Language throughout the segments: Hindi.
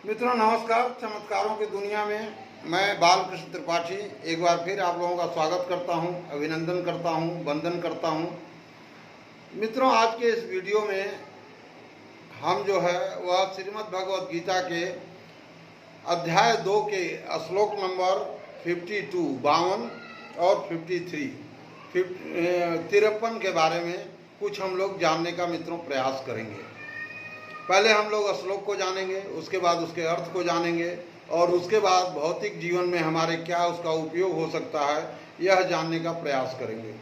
मित्रों नमस्कार। चमत्कारों की दुनिया में मैं बालकृष्ण त्रिपाठी एक बार फिर आप लोगों का स्वागत करता हूं, अभिनंदन करता हूं, वंदन करता हूं। मित्रों आज के इस वीडियो में हम जो है वह श्रीमद् भगवद गीता के अध्याय 2 के श्लोक नंबर 52 और 53 के बारे में कुछ हम लोग जानने का मित्रों प्रयास करेंगे। पहले हम लोग श्लोक को जानेंगे, उसके बाद उसके अर्थ को जानेंगे और उसके बाद भौतिक जीवन में हमारे क्या उसका उपयोग हो सकता है यह जानने का प्रयास करेंगे।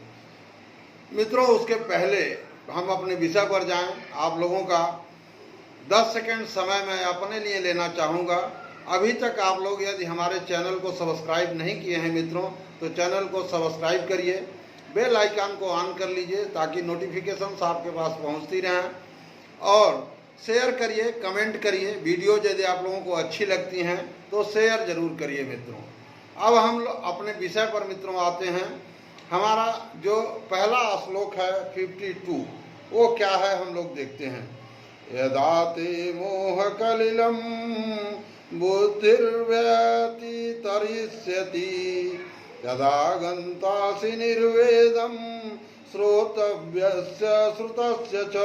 मित्रों उसके पहले हम अपने विषय पर जाएं। आप लोगों का 10 सेकंड समय मैं अपने लिए लेना चाहूँगा। अभी तक आप लोग यदि हमारे चैनल को सब्सक्राइब नहीं किए हैं मित्रों तो चैनल को सब्सक्राइब करिए, बेल आइकन को ऑन कर लीजिए ताकि नोटिफिकेशन आपके पास पहुँचती रहें और शेयर करिए, कमेंट करिए। वीडियो यदि आप लोगों को अच्छी लगती हैं तो शेयर जरूर करिए मित्रों। अब हम अपने विषय पर मित्रों आते हैं। हमारा जो पहला श्लोक है 52 वो क्या है हम लोग देखते हैं। यदा ते मोह कलिलम बुद्धिर्व्यति तरिष्यति तदा गन्तासि निर्वेदम श्रोतव्यस्य श्रुतस्य च।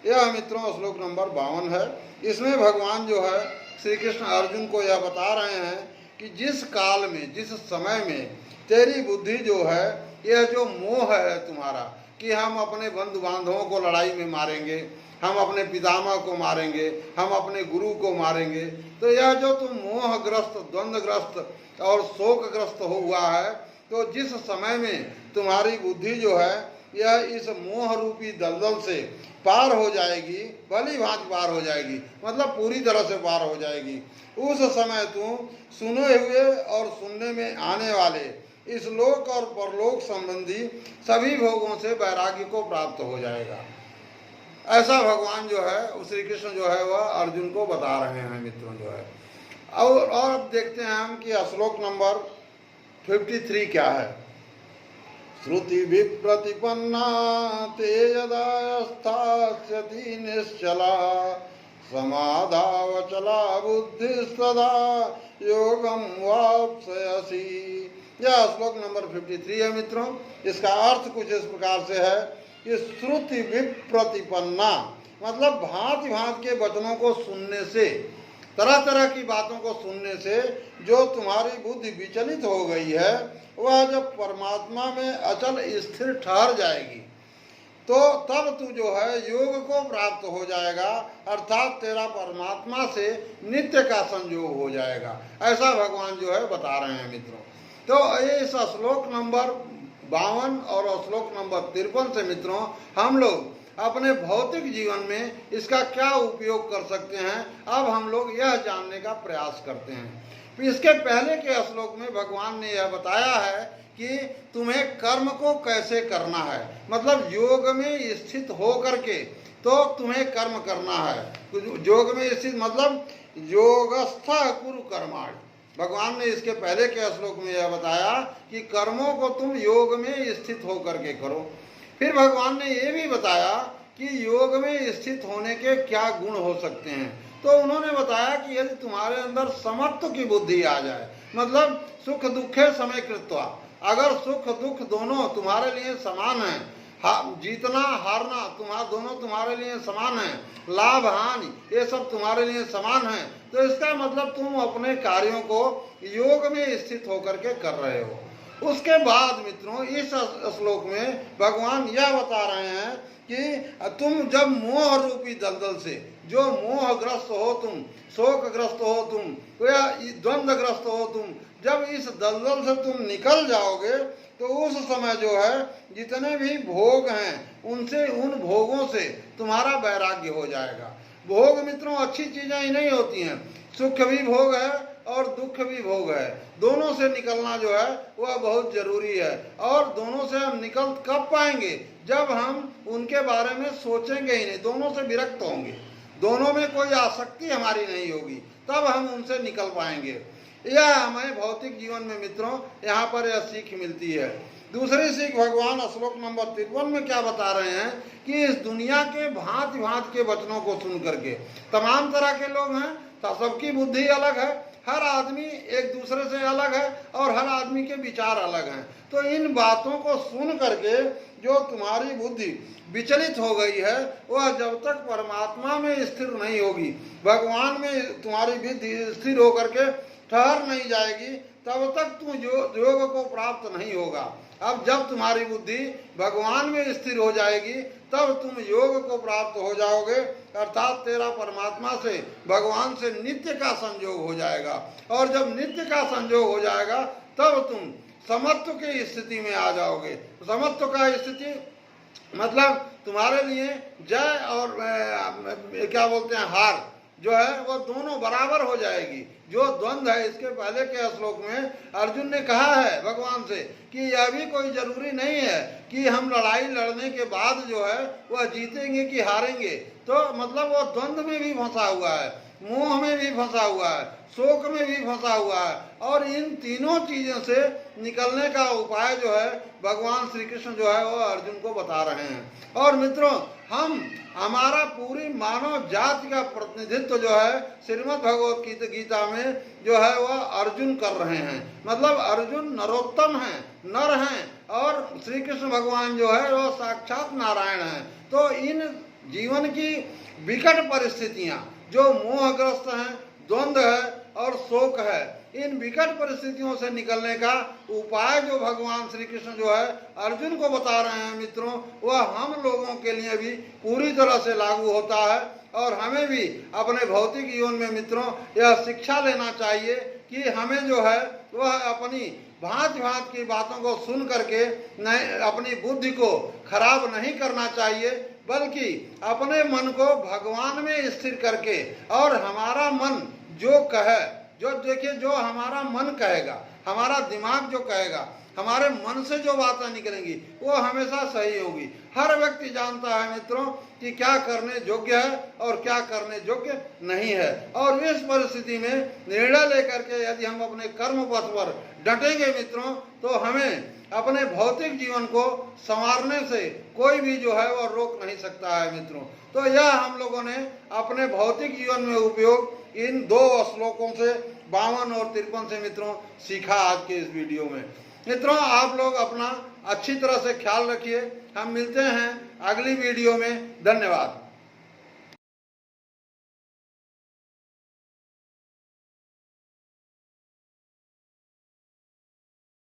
यह मित्रों श्लोक नंबर 52 है। इसमें भगवान जो है श्री कृष्ण अर्जुन को यह बता रहे हैं कि जिस काल में, जिस समय में तेरी बुद्धि जो है, यह जो मोह है तुम्हारा कि हम अपने बंधु बांधवों को लड़ाई में मारेंगे, हम अपने पितामह को मारेंगे, हम अपने गुरु को मारेंगे, तो यह जो तुम मोहग्रस्त, द्वंद्वग्रस्त और शोकग्रस्त हुआ है, तो जिस समय में तुम्हारी बुद्धि जो है यह इस मोह रूपी दलदल से पार हो जाएगी, भली भांति पार हो जाएगी, मतलब पूरी तरह से पार हो जाएगी, उस समय तू सुने हुए और सुनने में आने वाले इस लोक और परलोक संबंधी सभी भोगों से वैराग्य को प्राप्त हो जाएगा। ऐसा भगवान जो है श्री कृष्ण जो है वह अर्जुन को बता रहे हैं मित्रों जो है। और अब देखते हैं हम कि श्लोक नंबर 53 क्या है। श्रुति विप्रतिपन्ना ते यदा स्थास्यति निश्चला समाधावचला बुद्धि सदा योगम वाप्स्यसि। यह श्लोक नंबर 53 है मित्रों। इसका अर्थ कुछ इस प्रकार से है कि श्रुति विप्रतिपन्ना मतलब भांति भांति के वचनों को सुनने से, तरह तरह की बातों को सुनने से जो तुम्हारी बुद्धि विचलित हो गई है वह जब परमात्मा में अचल स्थिर ठहर जाएगी तो तब तू जो है योग को प्राप्त हो जाएगा, अर्थात तेरा परमात्मा से नित्य का संयोग हो जाएगा। ऐसा भगवान जो है बता रहे हैं मित्रों। तो इस श्लोक नंबर 52 और श्लोक नंबर 53 से मित्रों हम लोग अपने भौतिक जीवन में इसका क्या उपयोग कर सकते हैं, अब हम लोग यह जानने का प्रयास करते हैं। इसके पहले के श्लोक में भगवान ने यह बताया है कि तुम्हें कर्म को कैसे करना है, मतलब योग में स्थित हो करके तो तुम्हें कर्म करना है। योग में स्थित मतलब योगस्थ कुरु कर्माणि। भगवान ने इसके पहले के श्लोक में यह बताया कि कर्मों को तुम योग में स्थित होकर के करो। फिर भगवान ने ये भी बताया कि योग में स्थित होने के क्या गुण हो सकते हैं। तो उन्होंने बताया कि यदि तुम्हारे अंदर समत्व की बुद्धि आ जाए, मतलब सुख दुखे समय कृत्वा, अगर सुख दुख दोनों तुम्हारे लिए समान है, जीतना हारना दोनों तुम्हारे लिए समान है, लाभ हानि ये सब तुम्हारे लिए समान है, तो इसका मतलब तुम अपने कार्यों को योग में स्थित होकर के कर रहे हो। उसके बाद मित्रों इस श्लोक में भगवान यह बता रहे हैं कि तुम जब मोह रूपी दलदल से, जो मोहग्रस्त हो तुम, शोकग्रस्त हो तुम या द्वंद्वग्रस्त हो तुम, जब इस दलदल से तुम निकल जाओगे तो उस समय जो है जितने भी भोग हैं उनसे, उन भोगों से तुम्हारा वैराग्य हो जाएगा। भोग मित्रों अच्छी चीजें ही नहीं होती हैं, सुख भी भोग है और दुख भी भोग है। दोनों से निकलना जो है वह बहुत जरूरी है। और दोनों से हम निकल कब पाएंगे, जब हम उनके बारे में सोचेंगे ही नहीं, दोनों से विरक्त होंगे, दोनों में कोई आसक्ति हमारी नहीं होगी, तब हम उनसे निकल पाएंगे। यह हमें भौतिक जीवन में मित्रों यहाँ पर यह सीख मिलती है। दूसरी सीख भगवान श्लोक नंबर 53 में क्या बता रहे हैं कि इस दुनिया के भांति भांति के वचनों को सुन करके, तमाम तरह के लोग हैं, सबकी बुद्धि अलग है, हर आदमी एक दूसरे से अलग है और हर आदमी के विचार अलग हैं। तो इन बातों को सुन करके जो तुम्हारी बुद्धि विचलित हो गई है, वह जब तक परमात्मा में स्थिर नहीं होगी, भगवान में तुम्हारी बुद्धि स्थिर होकर के ठहर नहीं जाएगी, तब तक तुम योग को प्राप्त नहीं होगा। अब जब तुम्हारी बुद्धि भगवान में स्थिर हो जाएगी, तब तुम योग को प्राप्त हो जाओगे, अर्थात तेरा परमात्मा से, भगवान से नित्य का संयोग हो जाएगा। और जब नित्य का संयोग हो जाएगा, तब तुम समत्व की स्थिति में आ जाओगे। समत्व का स्थिति मतलब तुम्हारे लिए जय और क्या बोलते हैं, हार जो है वो दोनों बराबर हो जाएगी। जो द्वंद्व है, इसके पहले के श्लोक में अर्जुन ने कहा है भगवान से कि यह भी कोई जरूरी नहीं है कि हम लड़ाई लड़ने के बाद जो है वह जीतेंगे कि हारेंगे। तो मतलब वो द्वंद्व में भी फंसा हुआ है, मोह में भी फंसा हुआ है, शोक में भी फंसा हुआ है। और इन तीनों चीजों से निकलने का उपाय जो है भगवान श्री कृष्ण जो है वो अर्जुन को बता रहे हैं। और मित्रों, हमारा पूरी मानव जाति का प्रतिनिधित्व जो है श्रीमद् भगवत गीता में जो है वह अर्जुन कर रहे हैं। मतलब अर्जुन नरोत्तम हैं, नर हैं, और श्री कृष्ण भगवान जो है वह साक्षात नारायण हैं। तो इन जीवन की विकट परिस्थितियां जो मोहग्रस्त हैं, द्वंद्व है और शोक है, इन विकट परिस्थितियों से निकलने का उपाय जो भगवान श्री कृष्ण जो है अर्जुन को बता रहे हैं मित्रों, वह हम लोगों के लिए भी पूरी तरह से लागू होता है। और हमें भी अपने भौतिक जीवन में मित्रों यह शिक्षा लेना चाहिए कि हमें जो है वह अपनी भांति भांति की बातों को सुन करके अपनी बुद्धि को खराब नहीं करना चाहिए, बल्कि अपने मन को भगवान में स्थिर करके, और हमारा मन जो कहे, जो देखिए जो हमारा मन कहेगा, हमारा दिमाग जो कहेगा, हमारे मन से जो बातें निकलेंगी वो हमेशा सही होगी। हर व्यक्ति जानता है मित्रों कि क्या करने योग्य है और क्या करने योग्य नहीं है। और इस परिस्थिति में निर्णय लेकर के यदि हम अपने कर्म पथ पर डटेंगे मित्रों, तो हमें अपने भौतिक जीवन को संवारने से कोई भी जो है वो रोक नहीं सकता है मित्रों। तो यह हम लोगों ने अपने भौतिक जीवन में उपयोग इन दो श्लोकों से 52 और 53 से मित्रों सीखा आज के इस वीडियो में। मित्रों, आप लोग अपना अच्छी तरह से ख्याल रखिए। हम मिलते हैं अगली वीडियो में। धन्यवाद।